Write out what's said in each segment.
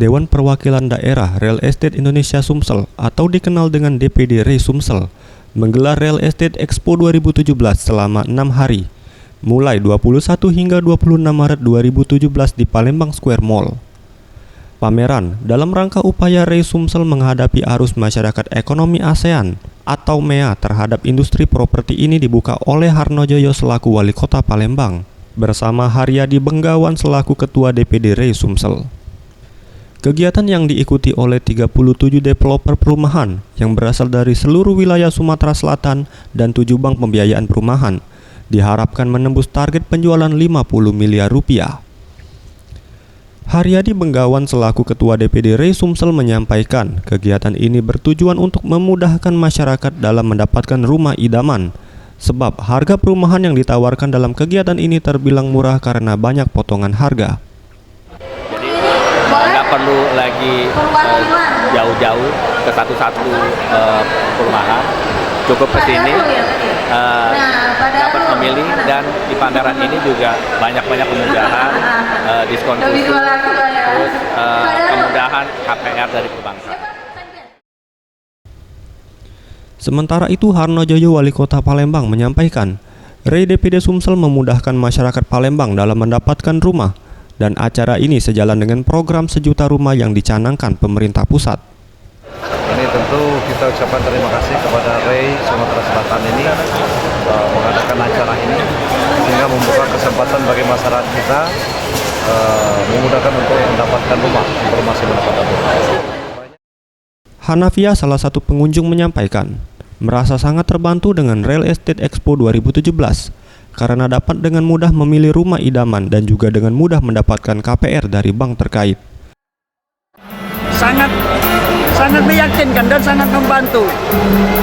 Dewan Perwakilan Daerah Real Estate Indonesia Sumsel atau dikenal dengan DPD REI Sumsel menggelar Real Estate Expo 2017 selama 6 hari, mulai 21 hingga 26 Maret 2017 di Palembang Square Mall. Pameran dalam rangka upaya REI Sumsel menghadapi arus masyarakat ekonomi ASEAN atau MEA terhadap industri properti ini dibuka oleh Harnojoyo selaku Wali Kota Palembang bersama Haryadi Benggawan selaku Ketua DPD REI Sumsel. Kegiatan yang diikuti oleh 37 developer perumahan yang berasal dari seluruh wilayah Sumatera Selatan dan 7 bank pembiayaan perumahan diharapkan menembus target penjualan 50 miliar rupiah. Haryadi Benggawan selaku Ketua DPD REI Sumsel menyampaikan kegiatan ini bertujuan untuk memudahkan masyarakat dalam mendapatkan rumah idaman, sebab harga perumahan yang ditawarkan dalam kegiatan ini terbilang murah karena banyak potongan harga. Nggak perlu lagi jauh-jauh ke satu-satu perumahan, cukup ke sini dapat memilih, dan di pameran ini juga banyak kemudahan, diskon khusus, terus kemudahan KPR dari perbankan. Sementara itu, Harnojoyo Wali Kota Palembang menyampaikan, REI DPD Sumsel memudahkan masyarakat Palembang dalam mendapatkan rumah, dan acara ini sejalan dengan program sejuta rumah yang dicanangkan pemerintah pusat. Ini tentu kita ucapkan terima kasih kepada REI Sumatera Selatan ini mengadakan acara ini, sehingga membuka kesempatan bagi masyarakat kita memudahkan untuk mendapatkan rumah, informasi mendapatkan rumah. Hanafia, salah satu pengunjung, menyampaikan merasa sangat terbantu dengan Real Estate Expo 2017 karena dapat dengan mudah memilih rumah idaman dan juga dengan mudah mendapatkan KPR dari bank terkait. Sangat meyakinkan dan sangat membantu,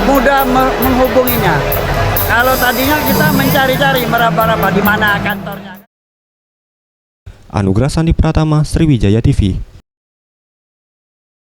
mudah menghubunginya. Kalau tadinya kita mencari-cari meraba-raba di mana kantornya. Anugrah Sandi Pratama, Sriwijaya TV.